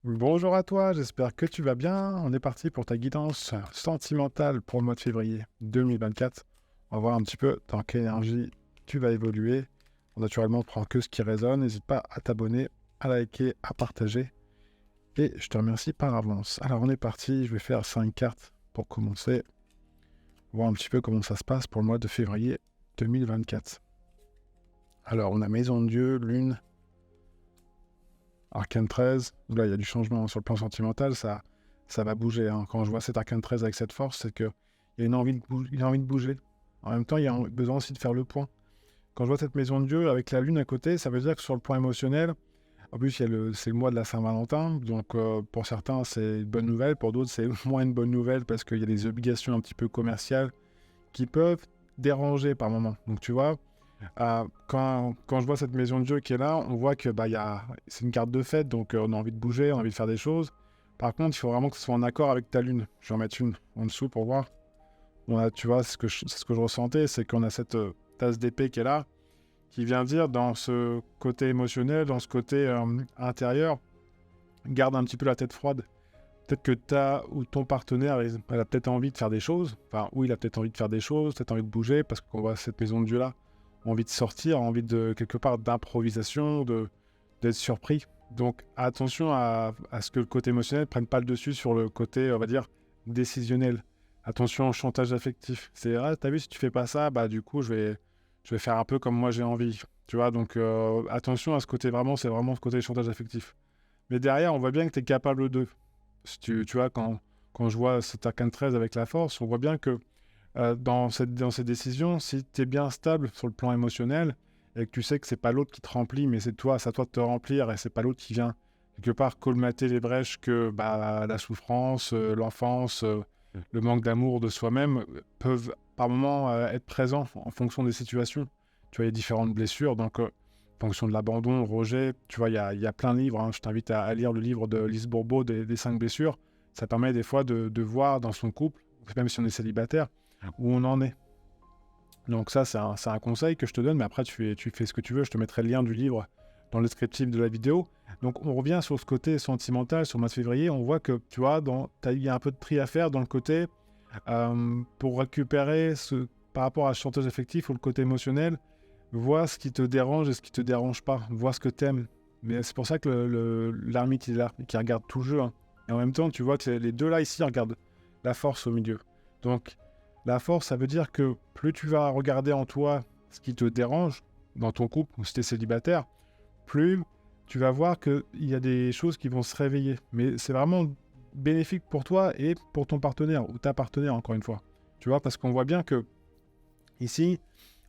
Bonjour à toi, j'espère que tu vas bien. On est parti pour ta guidance sentimentale pour le mois de février 2024. On va voir un petit peu dans quelle énergie tu vas évoluer. Naturellement, prends que ce qui résonne. N'hésite pas à t'abonner, à liker, à partager. Et je te remercie par avance. Alors, on est parti. Je vais faire 5 cartes pour commencer. Voir un petit peu comment ça se passe pour le mois de février 2024. Alors, on a Maison de Dieu, Lune, Arcane 13, là il y a du changement sur le plan sentimental, ça va bouger, hein. Quand je vois cet Arcane 13 avec cette force, c'est qu'il y a une envie il a envie de bouger. En même temps, il y a besoin aussi de faire le point. Quand je vois cette maison de Dieu avec la lune à côté, ça veut dire que sur le plan émotionnel, en plus c'est le mois de la Saint-Valentin, donc pour certains c'est une bonne nouvelle, pour d'autres c'est moins une bonne nouvelle parce qu'il y a des obligations un petit peu commerciales qui peuvent déranger par moment. Donc tu vois, quand je vois cette maison de Dieu qui est là, on voit que c'est une carte de fête, donc on a envie de bouger, on a envie de faire des choses. Par contre, il faut vraiment que ce soit en accord avec ta lune. Je vais en mettre une en dessous pour voir. Tu vois, c'est ce que je ressentais, c'est qu'on a cette tasse d'épée qui est là, qui vient dire dans ce côté émotionnel, dans ce côté intérieur, garde un petit peu la tête froide. Peut-être que ou ton partenaire, elle a peut-être envie de faire des choses. Enfin, oui, il a peut-être envie de faire des choses, peut-être envie de bouger, parce qu'on voit cette maison de Dieu là, envie de sortir, envie de quelque part d'improvisation, d'être surpris. Donc attention à ce que le côté émotionnel ne prenne pas le dessus sur le côté, on va dire, décisionnel. Attention au chantage affectif. C'est ah, t'as vu, si tu fais pas ça, bah du coup je vais faire un peu comme moi j'ai envie. Tu vois, donc attention à ce côté vraiment, c'est vraiment ce côté chantage affectif. Mais derrière, on voit bien que tu es capable de. Si tu vois, quand je vois cet arcane 13 avec la force, on voit bien que dans ces décisions, si tu es bien stable sur le plan émotionnel et que tu sais que c'est pas l'autre qui te remplit, mais c'est à toi de te remplir et c'est pas l'autre qui vient quelque part colmater les brèches que la souffrance, l'enfance, le manque d'amour de soi-même peuvent par moments être présents en fonction des situations. Tu vois, il y a différentes blessures, donc en fonction de l'abandon, rejet, tu vois, il y a plein de livres, hein. Je t'invite à lire le livre de Lise Bourbeau des 5 blessures. Ça permet des fois de voir dans son couple, même si on est célibataire, où on en est. Donc ça, c'est un conseil que je te donne, mais après, tu fais ce que tu veux. Je te mettrai le lien du livre dans le descriptif de la vidéo. Donc on revient sur ce côté sentimental, sur le mois de février. On voit que, tu vois, il y a un peu de tri à faire dans le côté pour récupérer par rapport à ce chantage affectif ou le côté émotionnel. Vois ce qui te dérange et ce qui te dérange pas. Vois ce que t'aimes. Mais c'est pour ça que l'ermite, il est là, qui regarde tout le jeu, hein. Et en même temps, tu vois que les deux là, ici, regardent la force au milieu. Donc, la force, ça veut dire que plus tu vas regarder en toi ce qui te dérange, dans ton couple, ou si tu es célibataire, plus tu vas voir qu'il y a des choses qui vont se réveiller. Mais c'est vraiment bénéfique pour toi et pour ton partenaire, ou ta partenaire, encore une fois. Tu vois, parce qu'on voit bien que, ici,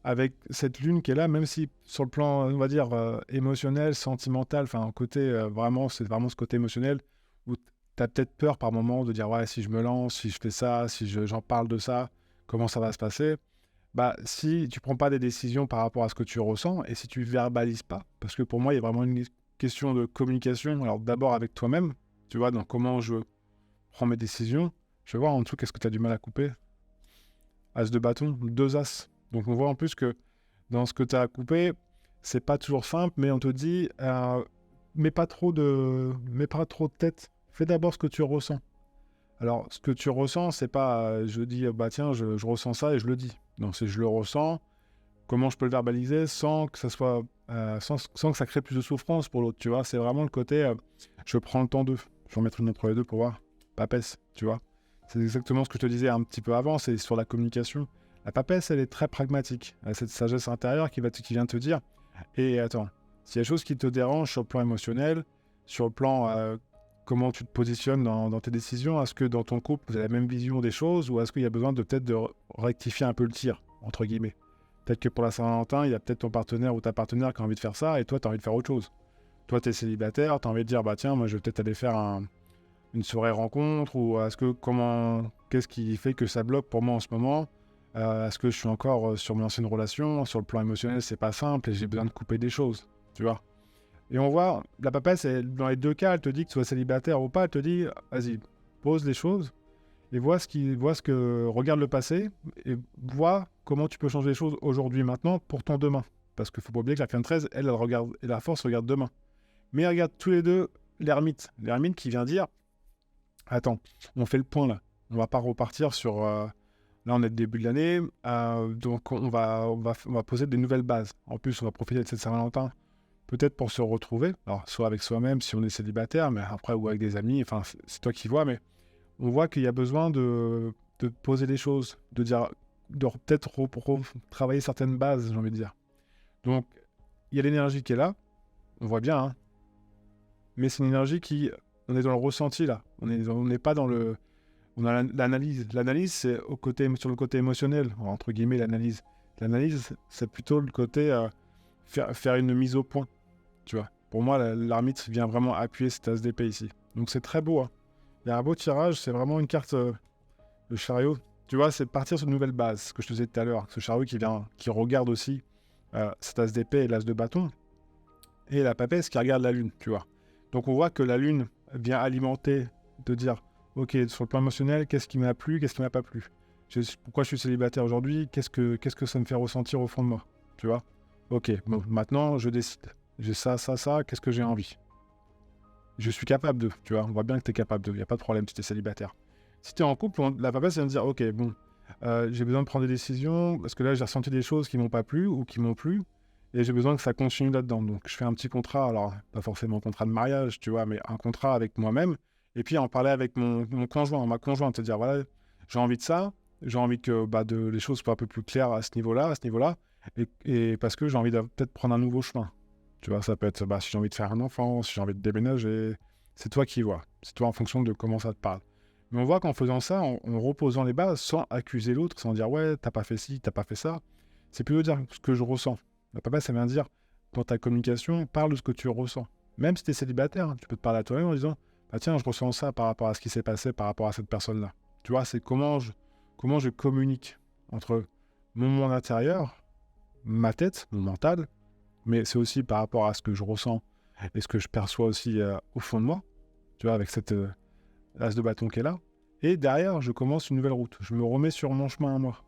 avec cette lune qui est là, même si sur le plan, on va dire, émotionnel, sentimental, enfin, côté, vraiment, c'est vraiment ce côté émotionnel, où tu as peut-être peur par moment de dire, ouais, si je me lance, si je fais ça, si j'en parle de ça, comment ça va se passer? Bah, si tu prends pas des décisions par rapport à ce que tu ressens, et si tu verbalises pas, parce que pour moi, il y a vraiment une question de communication, alors d'abord avec toi-même, tu vois, dans comment je prends mes décisions. Je vais voir en dessous qu'est-ce que tu as du mal à couper. As de bâton, deux as. Donc on voit en plus que dans ce que tu as coupé, c'est pas toujours simple, mais on te dit, mets pas trop de tête. Fais d'abord ce que tu ressens. Alors, ce que tu ressens, c'est pas, je dis, bah tiens, je ressens ça et je le dis. Non, c'est je le ressens. Comment je peux le verbaliser sans que ça soit, sans que ça crée plus de souffrance pour l'autre, tu vois. C'est vraiment le côté, je prends le temps d'eux. Je vais en mettre une entre les deux pour voir. Papesse, tu vois. C'est exactement ce que je te disais un petit peu avant, c'est sur la communication. La papesse, elle est très pragmatique. Elle a cette sagesse intérieure qui vient te dire, et attends, s'il y a des choses qui te dérangent sur le plan émotionnel, sur le plan comment tu te positionnes dans tes décisions, est-ce que dans ton couple, vous avez la même vision des choses, ou est-ce qu'il y a besoin de peut-être de rectifier un peu le tir, entre guillemets. Peut-être que pour la Saint-Valentin, il y a peut-être ton partenaire ou ta partenaire qui a envie de faire ça, et toi, tu as envie de faire autre chose. Toi, tu es célibataire, tu as envie de dire, bah tiens, moi, je vais peut-être aller faire une soirée rencontre, ou qu'est-ce qui fait que ça bloque pour moi en ce moment? Est-ce que je suis encore sur mon ancienne relation? Sur le plan émotionnel, c'est pas simple et j'ai besoin de couper des choses, tu vois. Et on voit, la papesse, dans les deux cas, elle te dit que tu sois célibataire ou pas, elle te dit, vas-y, pose les choses et regarde le passé et vois comment tu peux changer les choses aujourd'hui, maintenant, pour ton demain. Parce qu'il faut pas oublier que la fin 13, elle regarde, et la force regarde demain. Mais regarde tous les deux L'ermite qui vient dire, attends, on fait le point là. On va pas repartir sur... là, on est au début de l'année, donc on va poser des nouvelles bases. En plus, on va profiter de cette Saint-Valentin, peut-être pour se retrouver. Alors, soit avec soi-même si on est célibataire, mais après, ou avec des amis, enfin, c'est toi qui vois, mais on voit qu'il y a besoin de poser des choses, de dire, de peut-être travailler certaines bases, j'ai envie de dire. Donc, il y a l'énergie qui est là, on voit bien, hein, mais c'est une énergie qui, on est dans le ressenti là, on n'est pas dans le, on a l'analyse. L'analyse, c'est sur le côté émotionnel, entre guillemets, l'analyse. L'analyse, c'est plutôt le côté faire une mise au point, tu vois. Pour moi, l'ermite vient vraiment appuyer cet as d'épée ici. Donc c'est très beau, hein. Il y a un beau tirage, c'est vraiment une carte, le chariot. Tu vois, c'est partir sur une nouvelle base, ce que je te disais tout à l'heure. Ce chariot qui regarde aussi cet as d'épée et l'as de bâton. Et la papesse qui regarde la lune, tu vois. Donc on voit que la lune vient alimenter, de dire, ok, sur le plan émotionnel, qu'est-ce qui m'a plu, qu'est-ce qui m'a pas plu. Pourquoi je suis célibataire aujourd'hui, qu'est-ce que ça me fait ressentir au fond de moi, tu vois. Ok, bon, maintenant je décide. J'ai ça, qu'est-ce que j'ai envie. Je suis capable de, tu vois, on voit bien que tu es capable de, il n'y a pas de problème si tu es célibataire. Si tu es en couple, la papesse vient me dire, ok, bon, j'ai besoin de prendre des décisions, parce que là j'ai ressenti des choses qui m'ont pas plu ou qui m'ont plu, et j'ai besoin que ça continue là-dedans. Donc je fais un petit contrat, alors pas forcément un contrat de mariage, tu vois, mais un contrat avec moi-même, et puis en parler avec mon conjoint, ma conjointe, te dire, voilà, j'ai envie de ça, j'ai envie que les choses soient un peu plus claires à ce niveau-là, et parce que j'ai envie de peut-être prendre un nouveau chemin. Tu vois, ça peut être si j'ai envie de faire un enfant, si j'ai envie de déménager, c'est toi qui vois. C'est toi en fonction de comment ça te parle. Mais on voit qu'en faisant ça, en reposant les bases, sans accuser l'autre, sans dire ouais, t'as pas fait ci, t'as pas fait ça, c'est plutôt dire ce que je ressens. La papa, ça vient dire, dans ta communication, parle de ce que tu ressens. Même si tu es célibataire, hein, tu peux te parler à toi-même en disant, bah tiens, je ressens ça par rapport à ce qui s'est passé, par rapport à cette personne-là. Tu vois, c'est comment je communique entre mon monde intérieur, ma tête, mon mental, mais c'est aussi par rapport à ce que je ressens et ce que je perçois aussi au fond de moi, tu vois, avec cette as de bâton qui est là. Et derrière, je commence une nouvelle route. Je me remets sur mon chemin à moi.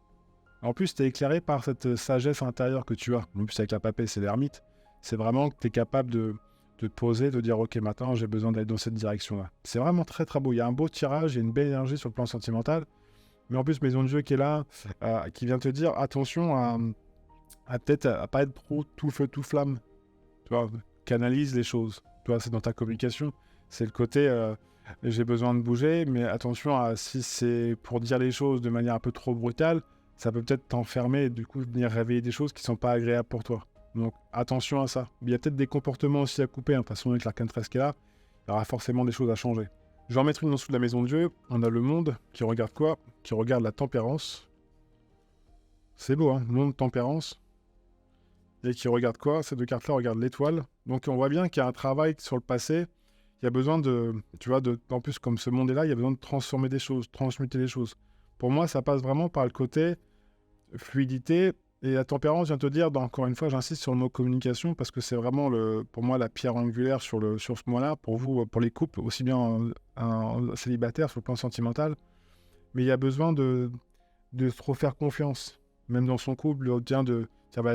En plus, tu es éclairé par cette sagesse intérieure que tu as. En plus, avec la papesse et l'ermite, c'est vraiment que tu es capable de te poser, de dire, OK, maintenant, j'ai besoin d'aller dans cette direction-là. C'est vraiment très, très beau. Il y a un beau tirage, il y a une belle énergie sur le plan sentimental. Mais en plus, Maison de Dieu qui est là, qui vient te dire, attention à peut-être à pas être trop tout feu, tout flamme. Tu vois, canalise les choses. Tu vois, c'est dans ta communication. C'est le côté, j'ai besoin de bouger, mais attention à si c'est pour dire les choses de manière un peu trop brutale, ça peut peut-être t'enfermer et du coup venir réveiller des choses qui sont pas agréables pour toi. Donc attention à ça. Il y a peut-être des comportements aussi à couper. De toute façon, avec l'arcane 13 qui est là, il y aura forcément des choses à changer. Je vais en mettre une en dessous de la Maison de Dieu. On a le monde qui regarde quoi? Qui regarde la tempérance. C'est beau, hein, monde tempérance. Et qui regarde quoi? Ces deux cartes-là regardent l'étoile. Donc on voit bien qu'il y a un travail sur le passé. Il y a besoin de, tu vois, en plus comme ce monde est là, il y a besoin de transformer des choses, transmuter des choses. Pour moi, ça passe vraiment par le côté fluidité. Et la tempérance vient te dire, encore une fois, j'insiste sur le mot communication, parce que c'est vraiment, pour moi, la pierre angulaire sur ce moment-là, pour vous, pour les couples, aussi bien un célibataire sur le plan sentimental. Mais il y a besoin de se refaire confiance, même dans son couple, de dire,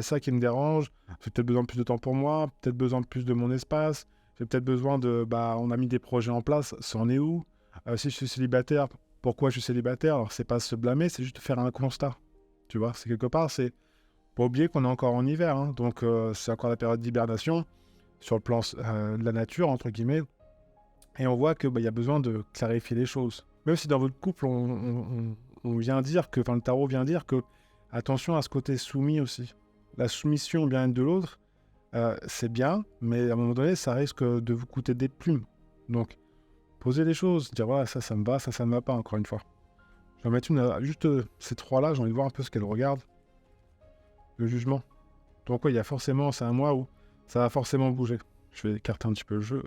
ça qui me dérange, j'ai peut-être besoin de plus de temps pour moi, peut-être besoin de plus de mon espace, j'ai peut-être besoin on a mis des projets en place, ça en est où? Si je suis célibataire, pourquoi je suis célibataire? Alors, c'est pas se blâmer, c'est juste faire un constat. Tu vois, c'est quelque part, c'est pas oublier qu'on est encore en hiver, hein, donc c'est encore la période d'hibernation sur le plan de la nature, entre guillemets, et on voit qu'il y a besoin de clarifier les choses. Même si dans votre couple, on vient dire que, le tarot vient dire que, attention à ce côté soumis aussi. La soumission au bien-être de l'autre, c'est bien, mais à un moment donné, ça risque de vous coûter des plumes. Donc, posez les choses, dire voilà, ça me va, ça ne me va pas, encore une fois. Je vais mettre juste ces trois-là, j'ai envie de voir un peu ce qu'elles regardent. Le jugement. Donc, il y a forcément, c'est un mois où ça va forcément bouger. Je vais écarter un petit peu le jeu.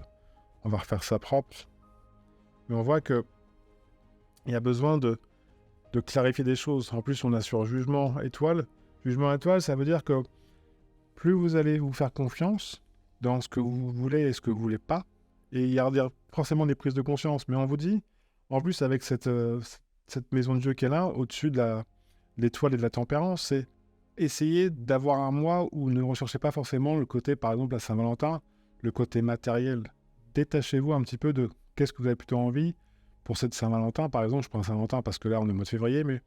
On va refaire ça propre. Mais on voit que il y a besoin de clarifier des choses. En plus, on a sur jugement étoile. Jugement étoile, ça veut dire que plus vous allez vous faire confiance dans ce que vous voulez et ce que vous voulez pas, et il y a forcément des prises de conscience. Mais on vous dit, en plus, avec cette maison de Dieu qui est là, au-dessus de l'étoile et de la tempérance, c'est essayer d'avoir un mois où ne recherchez pas forcément le côté, par exemple, la Saint-Valentin, le côté matériel, détachez-vous un petit peu de qu'est-ce que vous avez plutôt envie pour cette Saint-Valentin. Par exemple, je prends Saint-Valentin parce que là, on est au mois de février, mais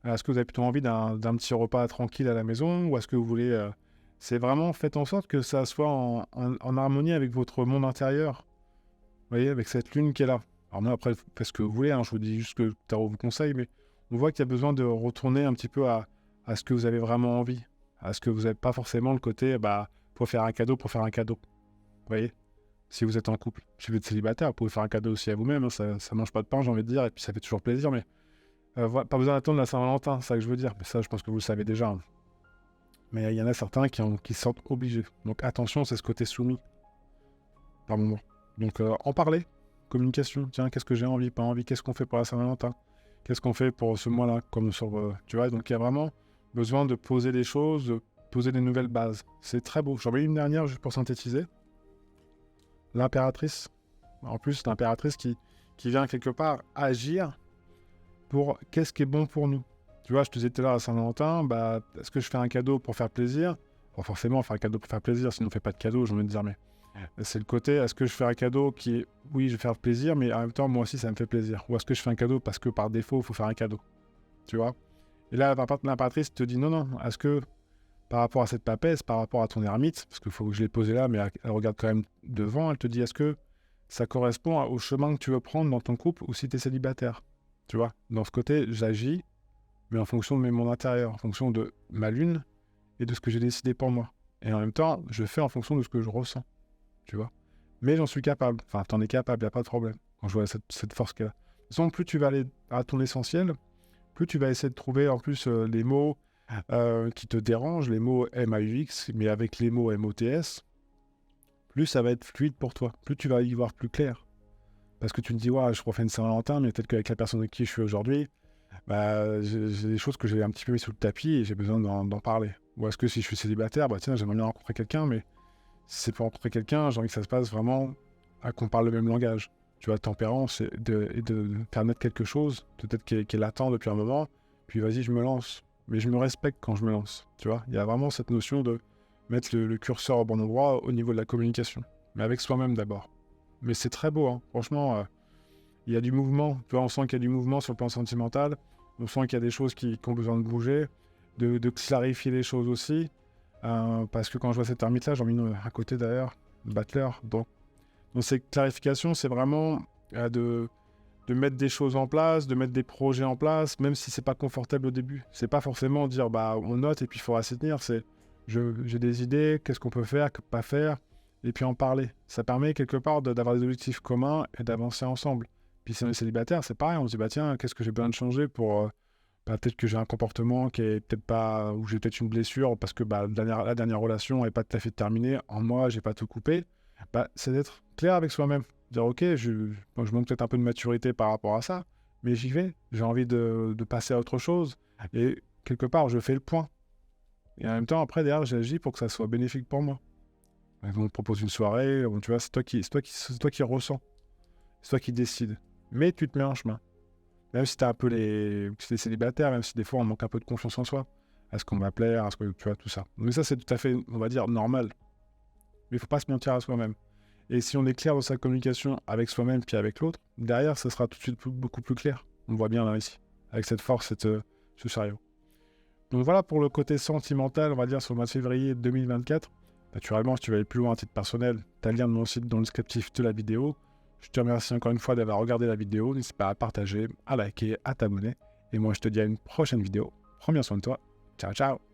est-ce que vous avez plutôt envie d'un petit repas tranquille à la maison ou est-ce que vous voulez... c'est vraiment, faites en sorte que ça soit en harmonie avec votre monde intérieur. Vous voyez, avec cette lune qui est là. Alors moi, après, faites ce que vous voulez, hein, je vous dis juste que le tarot vous conseille, mais on voit qu'il y a besoin de retourner un petit peu à ce que vous avez vraiment envie. À ce que vous n'avez pas forcément le côté, pour faire un cadeau, pour faire un cadeau. Vous voyez? Si vous êtes en couple. Si vous êtes célibataire, vous pouvez faire un cadeau aussi à vous-même, hein, ça mange pas de pain, j'ai envie de dire, et puis ça fait toujours plaisir, mais voilà, pas besoin d'attendre la Saint-Valentin, c'est ça que je veux dire. Mais ça, je pense que vous le savez déjà, hein. Mais il y en a certains qui se sentent obligés. Donc attention, c'est ce côté soumis, par moment. Donc en parler, communication. Tiens, qu'est-ce que j'ai envie, pas envie, qu'est-ce qu'on fait pour la Saint-Valentin? Qu'est-ce qu'on fait pour ce mois-là, comme sur... tu vois, donc il y a vraiment besoin de poser des choses, de poser des nouvelles bases. C'est très beau. J'en ai une dernière, juste pour synthétiser. L'impératrice. En plus, l'impératrice qui vient quelque part agir pour qu'est-ce qui est bon pour nous. Tu vois, je te disais tout à l'heure à Saint-Valentin, est-ce que je fais un cadeau pour faire plaisir? Bon, forcément, faire un cadeau pour faire plaisir, sinon on ne fait pas de cadeau, j'ai envie de dire, mais c'est le côté, est-ce que je fais un cadeau qui est, oui, je vais faire plaisir, mais en même temps, moi aussi, ça me fait plaisir. Ou est-ce que je fais un cadeau parce que par défaut, il faut faire un cadeau? Tu vois? Et là, l'impératrice te dit, non, est-ce que par rapport à cette papesse, par rapport à ton ermite, parce qu'il faut que je l'ai posée là, mais elle regarde quand même devant, elle te dit, est-ce que ça correspond au chemin que tu veux prendre dans ton couple ou si tu es célibataire? Tu vois? Dans ce côté, j'agis, mais en fonction de mon intérieur, en fonction de ma lune et de ce que j'ai décidé pour moi. Et en même temps, je fais en fonction de ce que je ressens, tu vois. Mais j'en suis capable, enfin, t'en es capable, il n'y a pas de problème, quand je vois cette force qu'il y a. De toute façon, plus tu vas aller à ton essentiel, plus tu vas essayer de trouver en plus les mots qui te dérangent, les mots MAUX, mais avec les mots MOTS, plus ça va être fluide pour toi, plus tu vas y voir plus clair. Parce que tu te dis, ouais, je refais une Saint-Valentin, mais peut-être qu'avec la personne avec qui je suis aujourd'hui, j'ai des choses que j'ai un petit peu mis sous le tapis et j'ai besoin d'en parler. Ou est-ce que si je suis célibataire, tiens, j'aimerais bien rencontrer quelqu'un, mais si c'est pour rencontrer quelqu'un, j'ai envie que ça se passe vraiment à qu'on parle le même langage. Tu vois, tempérance et de faire naître quelque chose, peut-être qui est latent depuis un moment, puis vas-y, je me lance. Mais je me respecte quand je me lance, tu vois. Il y a vraiment cette notion de mettre le curseur au bon endroit au niveau de la communication. Mais avec soi-même d'abord. Mais c'est très beau, hein. Franchement, il y a du mouvement. Tu vois, on sent qu'il y a du mouvement sur le plan sentimental. On sent qu'il y a des choses qui ont besoin de bouger, de clarifier les choses aussi. Parce que quand je vois cet ermite-là, j'en ai mis à côté d'ailleurs, Battler. Donc cette clarification, c'est vraiment de mettre des choses en place, de mettre des projets en place, même si c'est pas confortable au début. C'est pas forcément dire, on note et puis il faudra s'y tenir. C'est, j'ai des idées, qu'est-ce qu'on peut faire, que pas faire, et puis en parler. Ça permet quelque part d'avoir des objectifs communs et d'avancer ensemble. Puis si on est célibataire, c'est pareil, on se dit, tiens, qu'est-ce que j'ai besoin de changer pour... peut-être que j'ai un comportement qui est peut-être pas... ou j'ai peut-être une blessure parce que la dernière relation n'est pas tout à fait terminée. En moi, j'ai pas tout coupé. C'est d'être clair avec soi-même. Dire, ok, je manque peut-être un peu de maturité par rapport à ça, mais j'y vais. J'ai envie de passer à autre chose. Et quelque part, je fais le point. Et en même temps, après, derrière, j'agis pour que ça soit bénéfique pour moi. On te propose une soirée, tu vois, c'est toi qui ressens. C'est toi qui décides. Mais tu te mets en chemin. Même si t'es si t'es célibataire, même si des fois on manque un peu de confiance en soi. Est-ce qu'on va plaire, est-ce que tu vois, tout ça. Mais ça, c'est tout à fait, on va dire, normal. Mais il faut pas se mentir à soi-même. Et si on est clair dans sa communication avec soi-même puis avec l'autre, derrière, ça sera tout de suite beaucoup plus clair. On le voit bien là, ici. Avec cette force, ce chariot. Donc voilà pour le côté sentimental, on va dire, sur le mois de février 2024. Naturellement, si tu veux aller plus loin à titre personnel, tu as le lien de mon site dans le descriptif de la vidéo. Je te remercie encore une fois d'avoir regardé la vidéo. N'hésite pas à partager, à liker, à t'abonner. Et moi, je te dis à une prochaine vidéo. Prends bien soin de toi. Ciao, ciao.